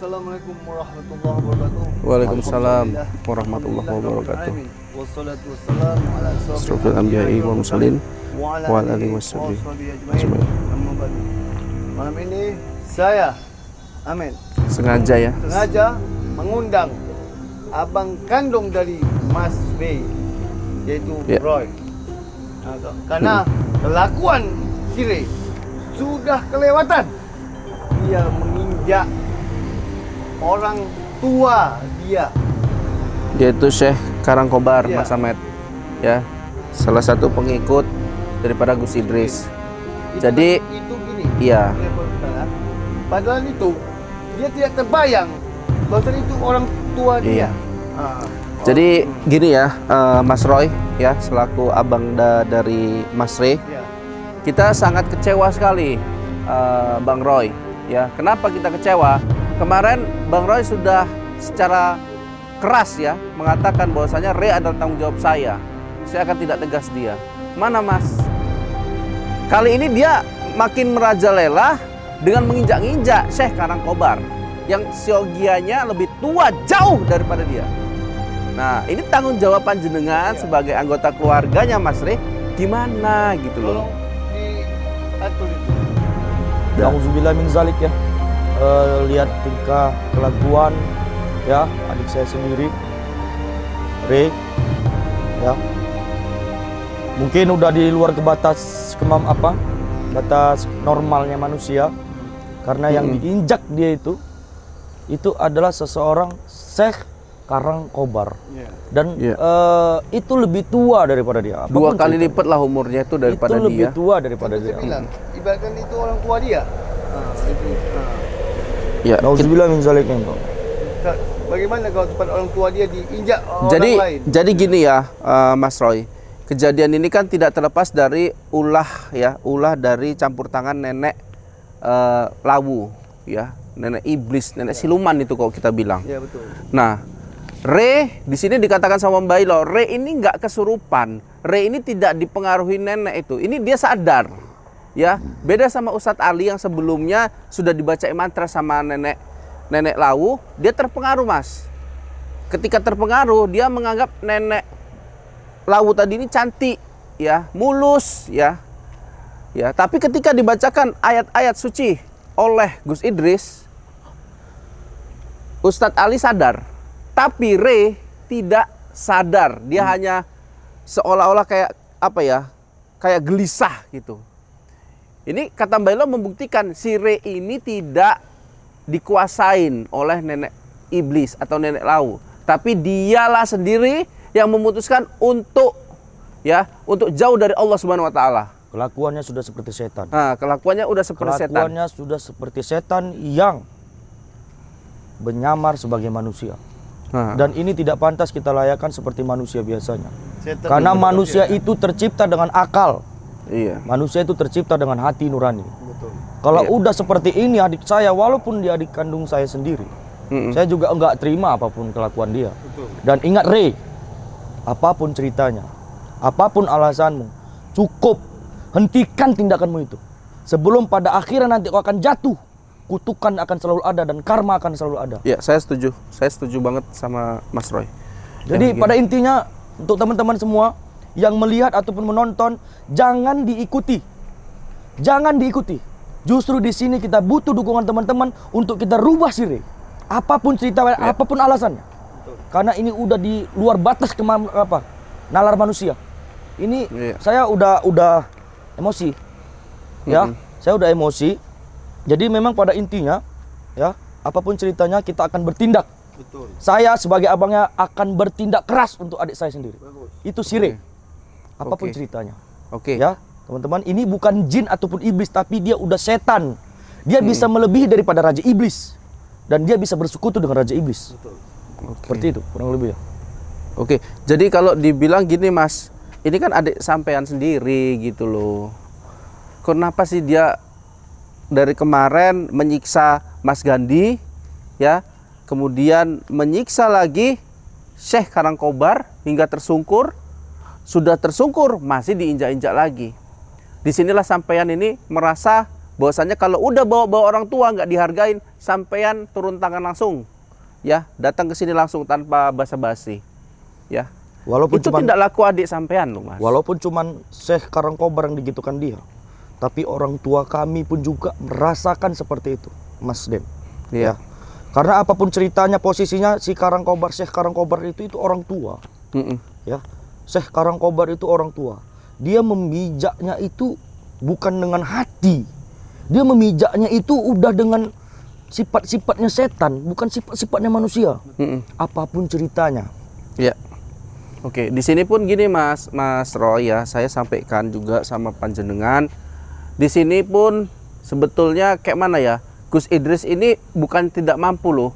Assalamualaikum warahmatullahi wabarakatuh. Waalaikumsalam warahmatullahi wabarakatuh. Wassalatu wassalamu ala Asrofil anbiya'i wal mursalin wa ala alihi washabihi ajmain. Amma ba'du. Malam ini saya Amin Sengaja ya. mengundang abang kandung dari Mas Ray, yaitu Ya. Roy. Karena kelakuan si Ray sudah kelewatan. Dia menginjak orang tua dia. Yaitu Syekh Karangkobar Ya. Mas Ahmed ya. Salah satu pengikut daripada Gus Idris. Jadi itu gini. iya. Padahal itu dia tidak terbayang bahwa itu orang tua dia. Iya. Jadi gini ya, Mas Roy ya, selaku abang dari Mas Ray, Ya. kita sangat kecewa sekali, Bang Roy. Ya, kenapa kita kecewa? Kemarin Bang Roy sudah secara keras ya mengatakan bahwasanya Ray adalah tanggung jawab saya. Saya akan tidak tegas dia. Mana Mas? Kali ini dia makin merajalela dengan menginjak-injak Syekh Karangkobar yang siogianya lebih tua jauh daripada dia. Nah, ini tanggung jawab panjenengan sebagai anggota keluarganya Mas Ray gimana gitu loh. Tolong diatur itu. Nauzubillah min zalik ya. Lihat tingkah kelakuan ya adik saya sendiri, Ray ya. Mungkin udah di luar batas batas normalnya manusia, karena yang diinjak dia itu adalah seseorang Syekh Karangkobar. Ya. Dan Iya. itu lebih tua daripada dia. Dua Apapun kali cerita, lipat lah umurnya itu daripada itu lebih dia. tua daripada Saya dia. bilang, ibaratkan itu orang tua dia. Itu. Ya, Nauzubillah min zalik ya, Bang. Bagaimana kalau tempat orang tua dia diinjak orang lain? jadi gini ya, Mas Roy. Kejadian ini kan tidak terlepas dari ulah dari campur tangan nenek lawu ya, nenek iblis, nenek siluman itu kalau kita bilang. Ya betul. Nah, Ray di sini dikatakan sama Mbak Ilo, Ray ini nggak kesurupan. Ray ini tidak dipengaruhi nenek itu. Ini dia sadar. Ya, beda sama Ustadz Ali yang sebelumnya sudah dibaca mantra sama nenek lawu, dia terpengaruh, Mas. Ketika terpengaruh, dia menganggap nenek lawu tadi ini cantik, ya, mulus, ya. Ya, tapi ketika dibacakan ayat-ayat suci oleh Gus Idris, Ustadz Ali sadar. Tapi Ray tidak sadar. Dia hanya seolah-olah kayak apa ya? Kayak gelisah gitu. Ini kata Mbak Ilo membuktikan si Ray ini tidak dikuasain oleh nenek iblis atau nenek lawu, tapi dialah sendiri yang memutuskan untuk jauh dari Allah Subhanahu wa taala. Kelakuannya sudah seperti setan. Nah, kelakuannya udah seperti setan. Kelakuannya sudah seperti setan yang menyamar sebagai manusia. Nah, Dan ini tidak pantas kita layakan seperti manusia biasanya. Setan Karena itu manusia manusia. itu tercipta dengan akal. iya. Manusia itu tercipta dengan hati nurani. Betul. Kalau Iya. udah seperti ini adik saya, walaupun dia adik kandung saya sendiri, saya juga enggak terima apapun kelakuan dia. Betul. Dan ingat Ray, apapun ceritanya, apapun alasanmu, cukup hentikan tindakanmu itu. Sebelum pada akhirnya nanti kau akan jatuh, kutukan akan selalu ada dan karma akan selalu ada. Ya, saya setuju. Saya setuju banget sama Mas Roy. Jadi Yang pada intinya untuk teman-teman semua yang melihat ataupun menonton, jangan diikuti. Jangan diikuti. Justru di sini kita butuh dukungan teman-teman untuk kita rubah Ray. Apapun cerita, apapun alasannya. Karena ini udah di luar batas nalar manusia. Ini saya udah emosi. Ya, saya udah emosi. Jadi memang pada intinya ya, apapun ceritanya kita akan bertindak. Betul. Saya sebagai abangnya akan bertindak keras untuk adik saya sendiri. Bagus. Itu Ray. Apapun Oke. ceritanya. Oke. Ya, teman-teman, ini bukan jin ataupun iblis, tapi dia udah setan. Dia bisa melebihi daripada raja iblis. Dan dia bisa bersekutu dengan raja iblis. Betul. Seperti itu, kurang lebih ya. Oke. Jadi kalau dibilang gini, Mas, ini kan adik sampean sendiri gitu loh. Kenapa sih dia dari kemarin menyiksa Mas Gandhi, ya, kemudian menyiksa lagi Syekh Karangkobar hingga tersungkur, sudah tersungkur masih diinjak-injak lagi. Disinilah sampean ini merasa bahwasanya kalau udah bawa orang tua nggak dihargain, sampean turun tangan langsung, ya, datang ke sini langsung tanpa basa-basi, ya. Walaupun Itu cuman, tidak laku adik sampean loh, Mas. walaupun cuman Syekh Karangkobar yang digitukan dia, tapi orang tua kami pun juga merasakan seperti itu, Mas Den. Iya. Ya. Karena apapun ceritanya, posisinya si Karangkobar, Syekh Karangkobar itu orang tua. Ya. Syekh Karangkobar itu orang tua. Dia memijaknya itu bukan dengan hati. Dia memijaknya itu udah dengan sifat-sifatnya setan, bukan sifat-sifatnya manusia. Apapun ceritanya. Ya. Oke, di sini pun gini Mas Roy ya, saya sampaikan juga sama panjenengan. Di sini pun sebetulnya kayak mana ya? Gus Idris ini bukan tidak mampu loh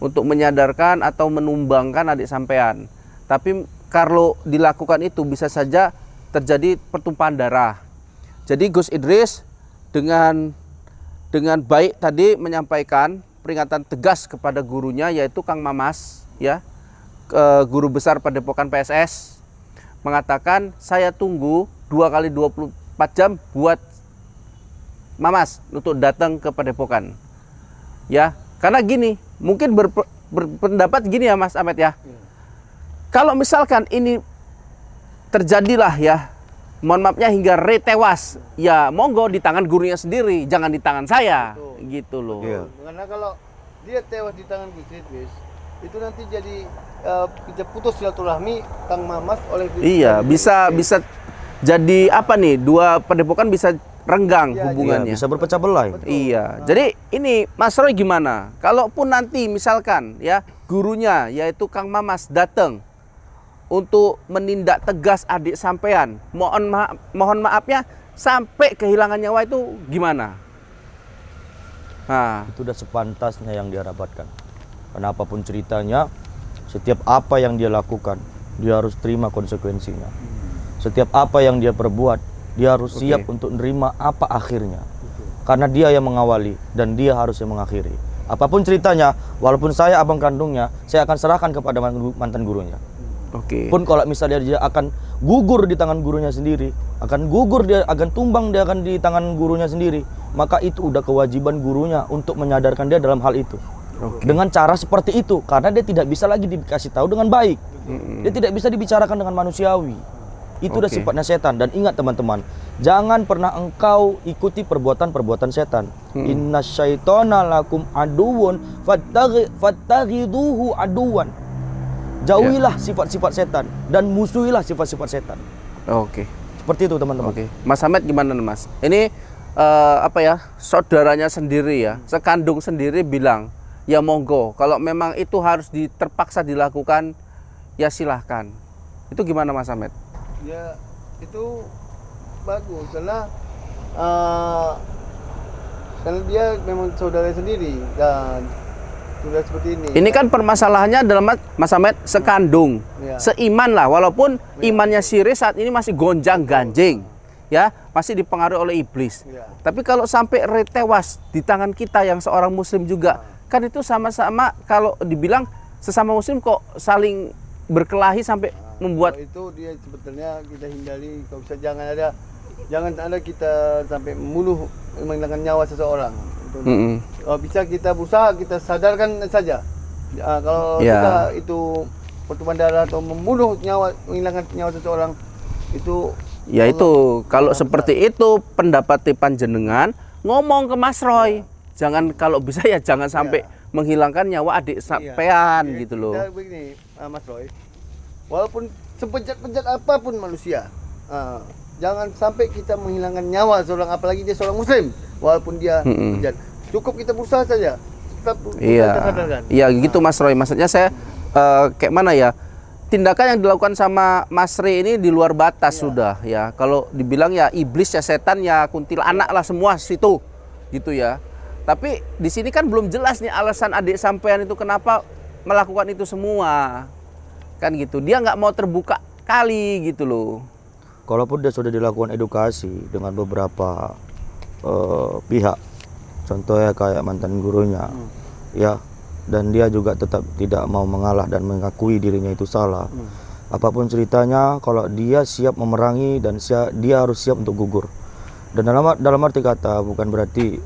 untuk menyadarkan atau menumbangkan adik sampean. Tapi kalau dilakukan itu bisa saja terjadi pertumpahan darah. Jadi Gus Idris dengan baik tadi menyampaikan peringatan tegas kepada gurunya, yaitu Kang Mamas, ya, guru besar Padepokan PSS, mengatakan saya tunggu 2 kali 24 jam buat Mamas untuk datang ke Padepokan, ya. Karena gini, mungkin berpendapat gini ya Mas Ahmed ya, kalau misalkan ini terjadilah ya, mohon maafnya hingga Re tewas, ya monggo di tangan gurunya sendiri, jangan di tangan saya. Betul. Gitu loh. Iya. Karena kalau dia tewas di tangan Gus Idris, itu nanti jadi kita putus silaturahmi Kang Mamas oleh Gus Idris. Iya, bisa jadi apa nih? Dua padepokan bisa renggang hubungannya. Ya, bisa berpecah belah. Iya. Jadi ini Mas Roy gimana? Kalaupun nanti misalkan ya gurunya yaitu Kang Mamas datang untuk menindak tegas adik sampean, mohon maafnya sampai kehilangan nyawa, itu gimana? Nah, Itu udah sepantasnya yang dia dapatkan. Kenapa pun ceritanya, setiap apa yang dia lakukan, dia harus terima konsekuensinya. Setiap apa yang dia perbuat, dia harus siap untuk menerima apa akhirnya. Karena dia yang mengawali dan dia harus yang mengakhiri. Apapun ceritanya, walaupun saya abang kandungnya, saya akan serahkan kepada mantan gurunya. Pun kalau misalnya dia akan gugur di tangan gurunya sendiri, akan gugur, dia akan tumbang, dia akan di tangan gurunya sendiri, maka itu udah kewajiban gurunya untuk menyadarkan dia dalam hal itu. Dengan cara seperti itu, karena dia tidak bisa lagi dikasih tahu dengan baik. Dia tidak bisa dibicarakan dengan manusiawi. Itu udah sifatnya setan. Dan ingat teman-teman, jangan pernah engkau ikuti perbuatan-perbuatan setan. Inna syaitona lakum aduun fattaghidhuhu aduan. Jauhilah sifat-sifat setan dan musuhilah sifat-sifat setan. Seperti itu teman-teman. Mas Ahmed gimana Mas? Ini apa ya, saudaranya sendiri ya, sekandung sendiri bilang, ya monggo, kalau memang itu harus terpaksa dilakukan, ya silahkan. Itu gimana Mas Ahmed? Ya itu bagus karena dia memang saudara sendiri dan sudah seperti ini. Ini kan permasalahannya adalah Mas Ahmed sekandung, seiman lah, walaupun imannya Sire saat ini masih gonjang ganjing, ya, masih dipengaruhi oleh iblis. Tapi kalau sampai Re tewas di tangan kita yang seorang muslim juga, kan itu sama-sama, kalau dibilang sesama muslim kok saling berkelahi sampai membuat itu dia sebetulnya kita hindari. Kalau bisa jangan ada kita sampai membunuh, menghilangkan nyawa seseorang. Kalau bisa kita berusaha, kita sadarkan saja. Kalau kita itu pertumpahan darah atau membunuh nyawa, menghilangkan nyawa seseorang, itu ya Allah, itu kalau seperti itu pendapat panjenengan, ngomong ke Mas Roy. Jangan, kalau bisa ya jangan sampai menghilangkan nyawa adik sampean gitu loh. Kita begini, Mas Roy, walaupun sebejat-bejat apapun manusia, jangan sampai kita menghilangkan nyawa seorang, apalagi dia seorang muslim, walaupun dia bejat. Cukup kita berusaha saja. Tetap kita sadarkan. Iya gitu Mas Roy. Maksudnya saya kayak mana ya? Tindakan yang dilakukan sama Mas Re ini di luar batas sudah ya. Kalau dibilang ya iblis ya setan ya kuntilanak lah semua situ. Gitu ya. Tapi di sini kan belum jelas nih alasan adik sampean itu kenapa melakukan itu semua. Kan gitu. Dia nggak mau terbuka kali gitu loh. Kalaupun dia sudah dilakukan edukasi dengan beberapa pihak, contohnya kayak mantan gurunya, ya, dan dia juga tetap tidak mau mengalah dan mengakui dirinya itu salah. Apapun ceritanya, kalau dia siap memerangi dan dia harus siap untuk gugur. Dan dalam arti kata bukan berarti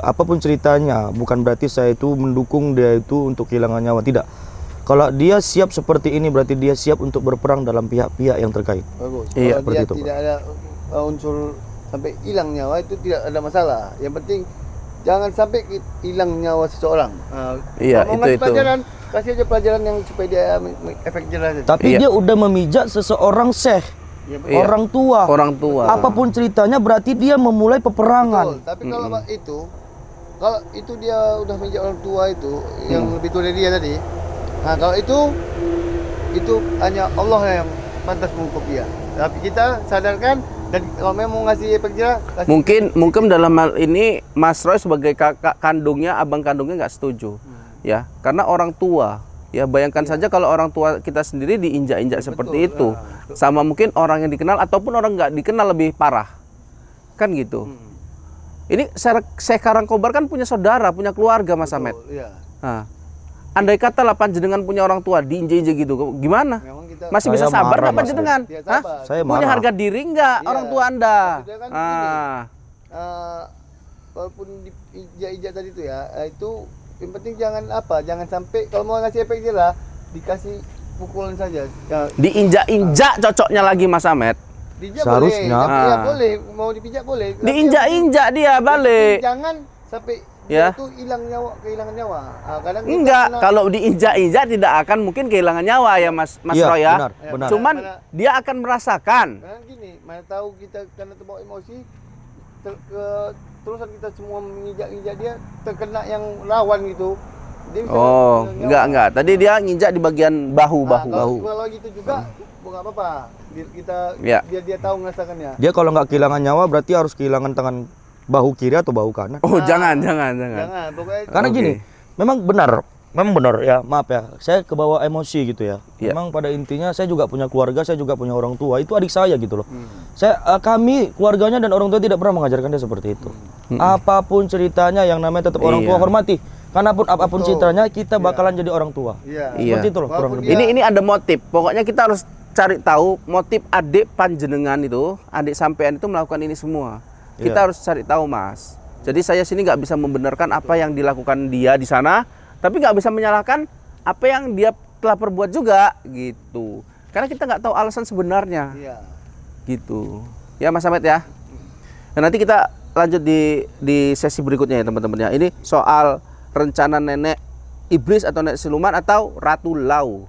apapun ceritanya, bukan berarti saya itu mendukung dia itu untuk kehilangan nyawa, tidak. Kalau dia siap seperti ini berarti dia siap untuk berperang dalam pihak-pihak yang terkait. Bagus. Iya, Kalau dia seperti itu, tidak ada unsur sampai hilang nyawa itu tidak ada masalah. Yang penting jangan sampai hilang nyawa seseorang. Iya, kalau mau ngasih pelajaran, kasih aja pelajaran yang supaya dia efek jerah saja. Tapi Iya. dia udah memijak seseorang syekh, Ya, Iya. orang tua. Orang tua. Apapun ceritanya berarti dia memulai betul. peperangan. Tapi kalau itu dia udah menjadi orang tua itu yang lebih tua dari dia tadi. Nah, kalau itu hanya Allah yang pantas menghukum dia. Tapi kita sadarkan dan kalau memang mau ngasih efek jerah, kasih. Mungkin dalam hal ini Mas Roy sebagai kakak kandungnya, abang kandungnya nggak setuju, ya, karena orang tua, ya bayangkan saja kalau orang tua kita sendiri diinjak-injak seperti itu, sama mungkin orang yang dikenal ataupun orang nggak dikenal lebih parah, kan gitu. Ini Syekh Karangkobar kan punya saudara, punya keluarga, Mas Ahmed. Iya. Nah, andai kata lah panjenengan punya orang tua diinjak-injak gitu, gimana? Memang kita Masih bisa Saya sabar marah, nggak Mas panjenengan? Ya, Hah? sabar. Saya Punya marah. harga diri nggak Iya. orang tua Anda? Maksudnya kan walaupun diinjak-injak tadi itu ya, itu yang penting jangan sampai kalau mau ngasih efek jerah dikasih pukulan saja. Ya, Diinjak-injak cocoknya lagi Mas Ahmed. dijak Seharusnya. boleh, tapi ya boleh, mau dipijak boleh. Tapi Diinjak-injak dia yang balik. penting jangan sampai Ya. dia tuh kehilangan nyawa. Kadang kita Enggak, kena- kalau diinjak-injak tidak akan mungkin kehilangan nyawa ya Mas Iya, Roy ya. benar, benar. Cuman dia akan merasakan. Karena gini, mana tahu kita karena terbawa emosi terusan kita semua menginjak-injak dia terkena yang lawan gitu. Dia bisa Oh, kehilangan nyawa. enggak. Tadi dia nginjak di bagian bahu. Kalau gitu juga nggak apa-apa. Ya. Biar dia tahu merasakannya. Dia kalau nggak kehilangan nyawa berarti harus kehilangan tangan bahu kiri atau bahu kanan. Oh, jangan. Jangan, pokoknya Karena Oke. gini, memang benar ya, maaf ya, saya kebawa emosi gitu ya. Iya. Memang pada intinya saya juga punya keluarga, saya juga punya orang tua. Itu adik saya gitu loh. Kami keluarganya dan orang tua tidak pernah mengajarkan dia seperti itu. Apapun ceritanya yang namanya tetap orang tua Iya. hormati. Karena apapun Betul. ceritanya kita bakalan jadi orang tua. Iya. Iya. Seperti itu loh kurang Walaupun lebih. dia- Ini ada motif. Pokoknya kita harus cari tahu motif adik panjenengan itu, adik sampean itu melakukan ini semua. Kita Iya. harus cari tahu, Mas. Jadi saya sini nggak bisa membenarkan apa yang dilakukan dia di sana, tapi nggak bisa menyalahkan apa yang dia telah perbuat juga, gitu. Karena kita nggak tahu alasan sebenarnya, Iya. gitu. Ya, Mas Ahmed ya. Nah, nanti kita lanjut di sesi berikutnya ya, teman-teman ya. Ini soal rencana nenek iblis atau nenek siluman atau Ratu Lau.